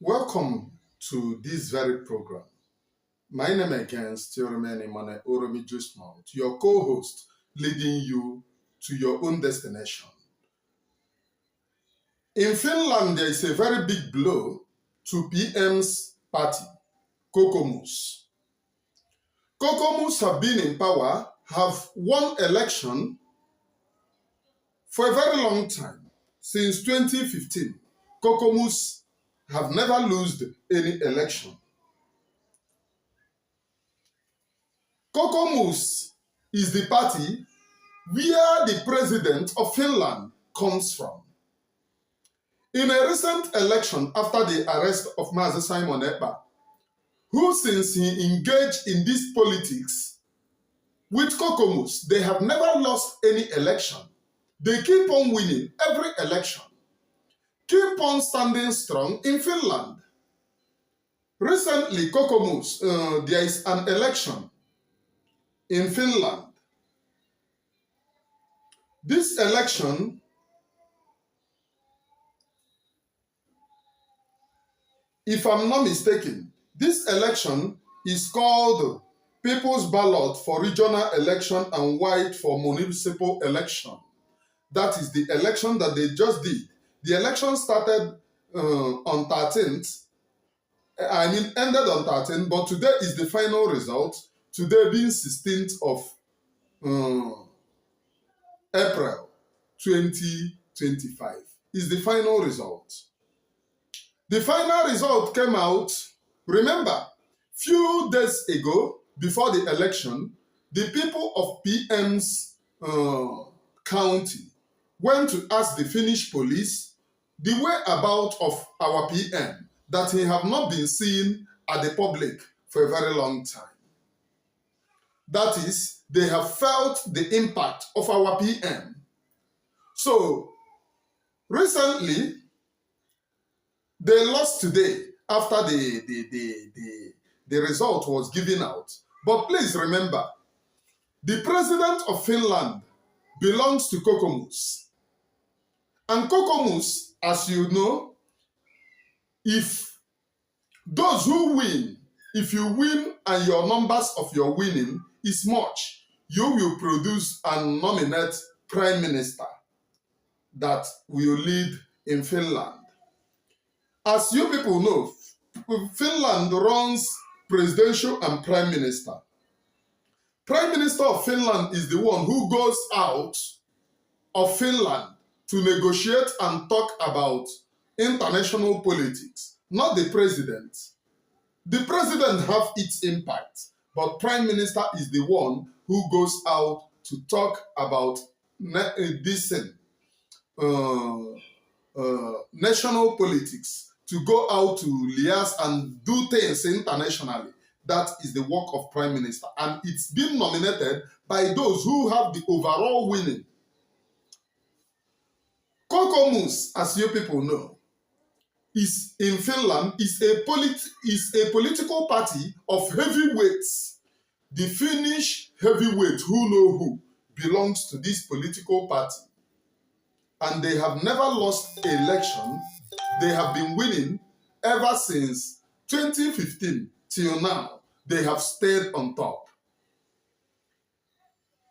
Welcome to this very program. My name again still remains Mane Oromi Justmount, your co-host, leading you to your own destination. In Finland, there is a very big blow to PM's party, kokoomus. Kokoomus have been in power, have won election for a very long time. Since 2015, kokoomus have never lost any election. Kokoomus is the party where the president of Finland comes from. In a recent election after the arrest of Simon Ekpa, who since he engaged in this politics with kokoomus, they have never lost any election. They keep on winning every election, keep on standing strong in Finland. Recently, kokoomus, there is an election in Finland. This election if I'm not mistaken, this election is called People's Ballot for Regional Election and White for Municipal Election. That is the election that they just did. The election started on 13th, ended on 13th, but today is the final result. Today being 16th of April 2025 is the final result. The final result came out, remember, few days ago, before the election, the people of PM's county went to ask the Finnish police the whereabouts of our PM, that he have not been seen at the public for a very long time. That is, they have felt the impact of our PM. So, recently, they lost today after the result was given out. But please remember, the president of Finland belongs to kokoomus. And kokoomus, as you know, if those who win, if you win and your numbers of your winning is much, you will produce and nominate prime minister that will lead in Finland. As you people know, Finland runs presidential and prime minister. Prime minister of Finland is the one who goes out of Finland to negotiate and talk about international politics, not the president. The president have its impact, but prime minister is the one who goes out to talk about national politics, to go out to liaise and do things internationally. That is the work of prime minister. And it's been nominated by those who have the overall winning. Kokoomus, as you people know, is in Finland, is a political party of heavyweights. The Finnish heavyweight, who know who, belongs to this political party. And they have never lost an election. They have been winning ever since 2015 till now. They have stayed on top.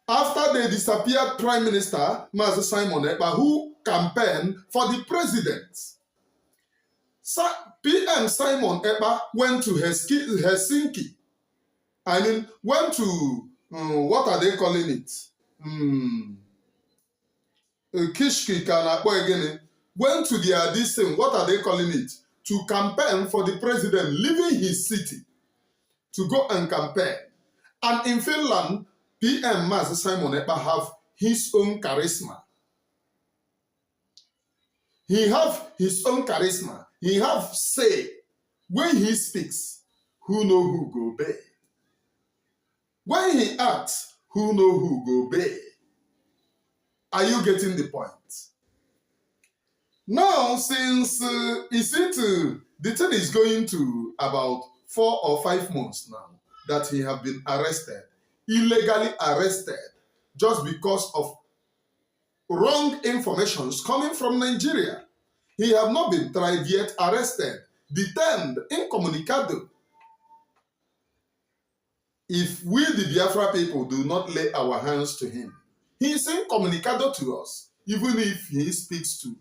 After they disappeared Prime Minister Simon Ekpa, who campaigned for the president, PM Simon Ekpa went to Helsinki. Went to, what are they calling it? Kishki, went to what are they calling it? To campaign for the president, leaving his city to go and campaign. And in Finland, PM Simon Ekpa have his own charisma. He have his own charisma. He have say. When he speaks, who know who go obey. When he acts, who know who go obey. Are you getting the point? Now, since the thing is going to about 4 or 5 months now that he have been arrested, illegally arrested, just because of wrong information coming from Nigeria. He have not been tried yet, arrested. detained incommunicado. If we, the Biafra people, do not lay our hands to him, he is incommunicado to us, even if he speaks to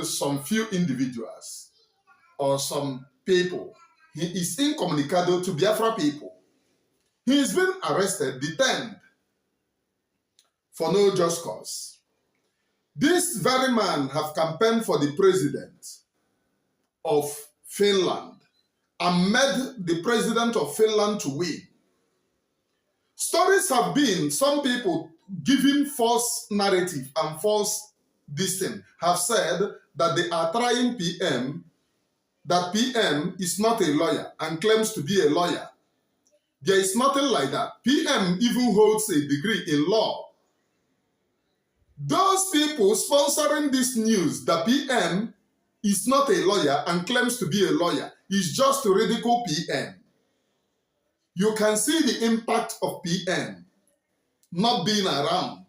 some few individuals or some people. He is incommunicado to Biafra people. He is being arrested, detained for no just cause. This very man have campaigned for the president of Finland and made the president of Finland to win. Stories have been, some people giving false narrative and false thing have said that they are trying PM, that PM is not a lawyer and claims to be a lawyer. There is nothing like that. PM even holds a degree in law. Those people sponsoring this news that PM is not a lawyer and claims to be a lawyer is just to ridicule PM. You can see the impact of PM not being around.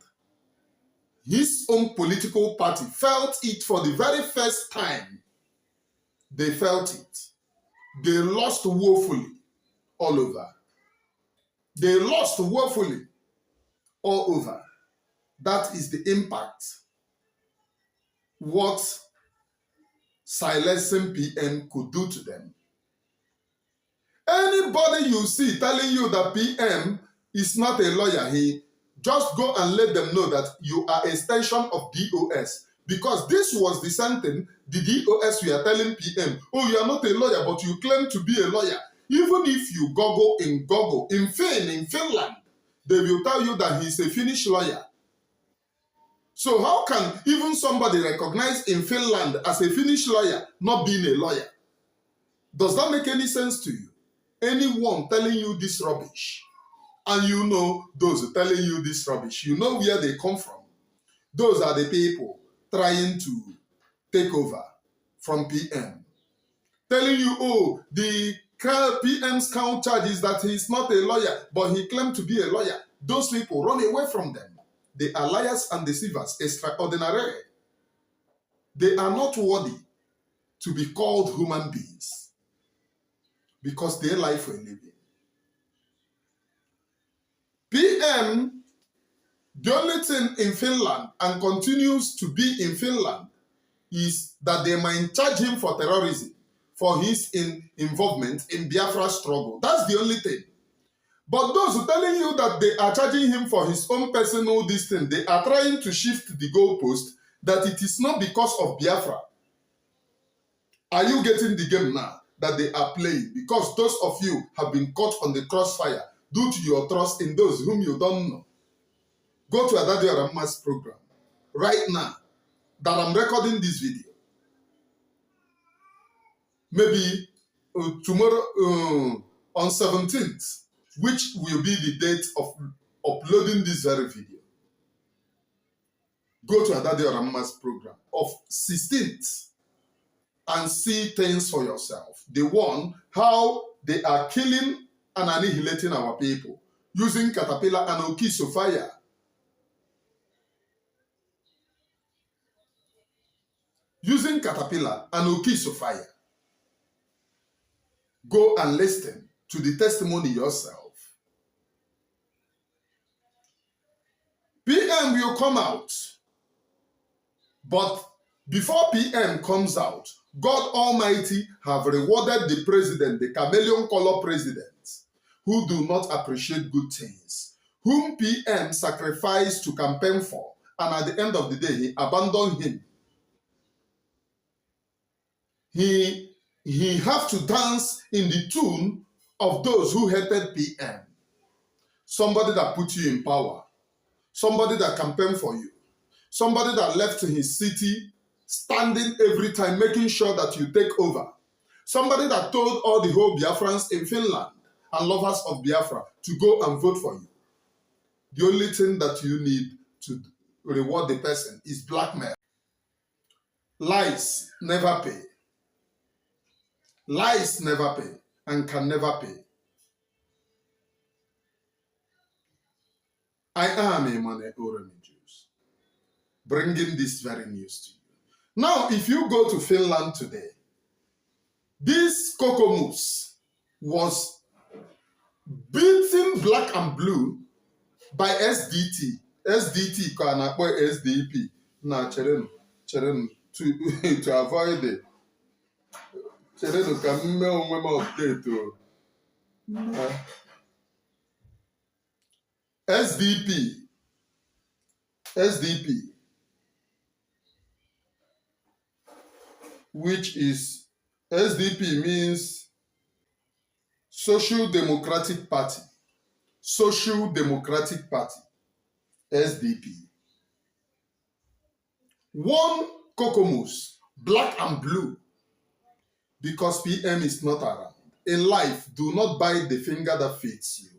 His own political party felt it for the very first time. They felt it. They lost woefully all over. They lost woefully all over. That is the impact. What silencing PM could do to them. Anybody you see telling you that PM is not a lawyer, he just go and let them know that you are an extension of DOS. Because this was the same thing, the DOS we are telling PM, oh, you are not a lawyer, but you claim to be a lawyer. Even if you Google in Finland, they will tell you that he's a Finnish lawyer. So how can even somebody recognized in Finland as a Finnish lawyer not being a lawyer? Does that make any sense to you? Anyone telling you this rubbish, and you know those telling you this rubbish, you know where they come from. Those are the people trying to take over from PM. Telling you, oh, the PM's count charge is that he's not a lawyer, but he claimed to be a lawyer. Those people, run away from them. They are liars and deceivers, extraordinary. They are not worthy to be called human beings because their life were living. PM, the only thing in Finland and continues to be in Finland is that they might charge him for terrorism for his involvement in Biafra struggle. That's the only thing. But those telling you that they are charging him for his own personal this thing, they are trying to shift the goalpost that it is not because of Biafra. Are you getting the game now that they are playing? Because those of you have been caught on the crossfire due to your trust in those whom you don't know. Go to Adadio Ramma's program right now that I'm recording this video. Maybe tomorrow on 17th, which will be the date of uploading this very video. Go to Adadio Ramma's program of 16th and see things for yourself. The one, how they are killing and annihilating our people using caterpillar and okiso fire. Using caterpillar and okiso fire. Go and listen to the testimony yourself. PM will come out, but before PM comes out, God Almighty have rewarded the president, the chameleon color presidents, who do not appreciate good things, whom PM sacrificed to campaign for, and at the end of the day, he abandoned him. He have to dance in the tune of those who hated PM. Somebody that put you in power. Somebody that campaigned for you. Somebody that left his city standing every time, making sure that you take over. Somebody that told all the whole Biafrans in Finland and lovers of Biafra to go and vote for you. The only thing that you need to reward the person is blackmail. Lies never pay. Lies never pay and can never pay. I am Emmanuel Oremijus, bringing this very news to you. Now, if you go to Finland today, This kokoomu was beaten black and blue by SDT. SDT ka na-akpọ SDP na cherenu to avoid it. Cherenu ka mme onwe m update o. SDP, which is SDP means Social Democratic Party. Social Democratic Party, SDP. One kokoomu, black and blue, because PM is not around. In life, do not bite the finger that feeds you.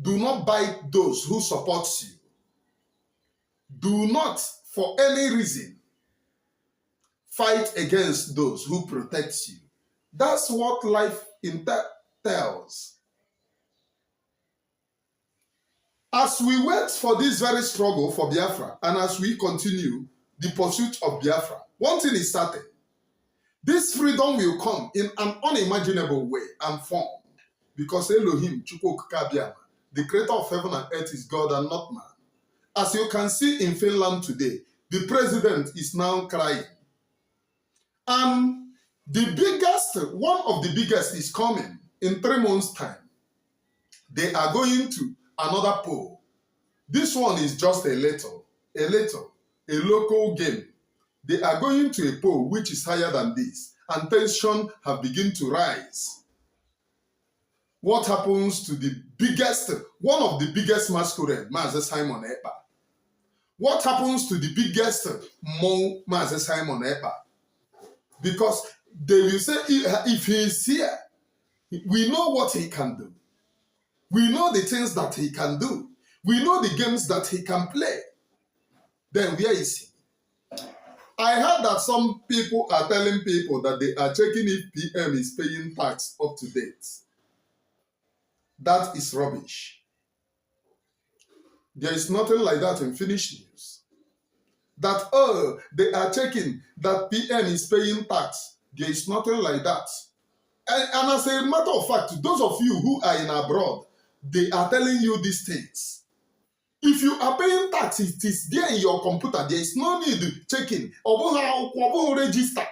Do not bite those who support you. Do not, for any reason, fight against those who protect you. That's what life entails. As we wait for this very struggle for Biafra, and as we continue the pursuit of Biafra, one thing is certain. This freedom will come in an unimaginable way and form, because Elohim, Chukwukabiama, the creator of heaven and earth, is God and not man. As you can see in Finland today, the president is now crying. And the biggest, one of the biggest is coming in 3 months' time. They are going to another poll. This one is just a local game. They are going to a poll which is higher than this, and tension have begun to rise. What happens to the biggest, one of the biggest masquerade, Simon Ekpa? What happens to the biggest Simon Ekpa? Because they will say, if he is here, we know what he can do. We know the things that he can do. We know the games that he can play. Then where is he? I heard that some people are telling people that they are checking if PM is paying tax up to date. That is rubbish. There is nothing like that in Finnish news. That, oh, they are checking that PM is paying tax. There is nothing like that. And as a matter of fact, those of you who are in abroad, they are telling you these things. If you are paying tax, it is there in your computer. There is no need to checking. Register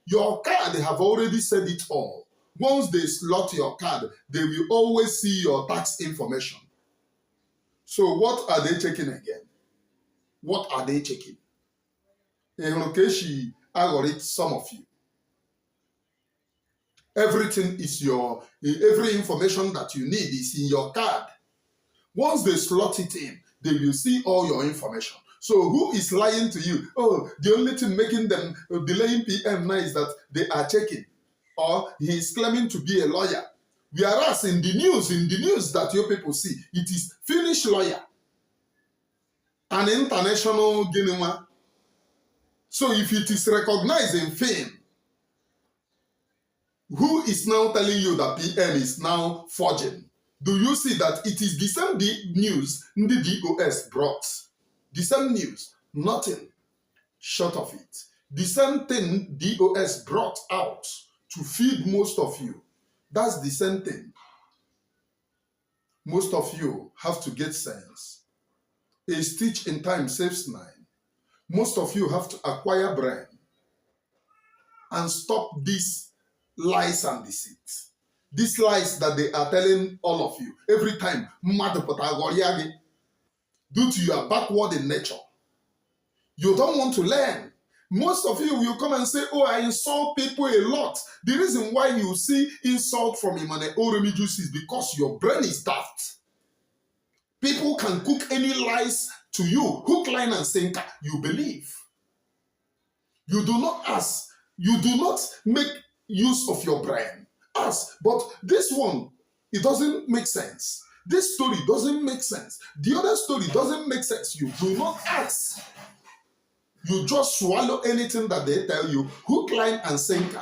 your card, they have already said it all. Once they slot your card, they will always see your tax information. So what are they checking again? What are they checking? In case I got it, some of you. Everything is every information that you need is in your card. Once they slot it in, they will see all your information. So who is lying to you? Oh, the only thing making them delaying PM now is that they are checking. Or he is claiming to be a lawyer. Whereas in the news that your people see, it is Finnish lawyer. An international Guinean. So if it is recognized in fame, who is now telling you that PM is now forging? Do you see that it is the same news the DOS brought? The same news, nothing short of it. The same thing DOS brought out to feed most of you. That's the same thing. Most of you have to get sense. A stitch in time saves 9. Most of you have to acquire brain and stop these lies and deceit. These lies that they are telling all of you every time, due to your backward in nature. You don't want to learn. Most of you will come and say, oh, I insult people a lot. The reason why you see insult from Imane Oremijus is because your brain is daft. People can cook any lies to you, hook, line, and sinker. You believe. You do not ask. You do not make use of your brain. Ask. But this one, it doesn't make sense. This story doesn't make sense. The other story doesn't make sense. You do not ask. You just swallow anything that they tell you, hook, line, and sinker.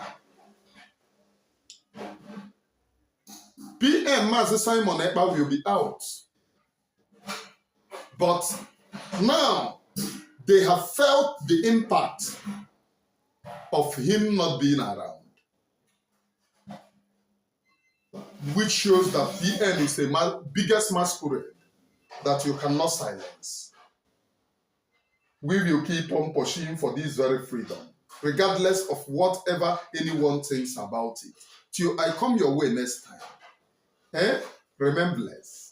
PM Simon Ekpa will be out. But now they have felt the impact of him not being around, which shows that PN is the biggest masquerade that you cannot silence. We will keep on pushing for this very freedom, regardless of whatever anyone thinks about it. Till I come your way next time. Remain blessed.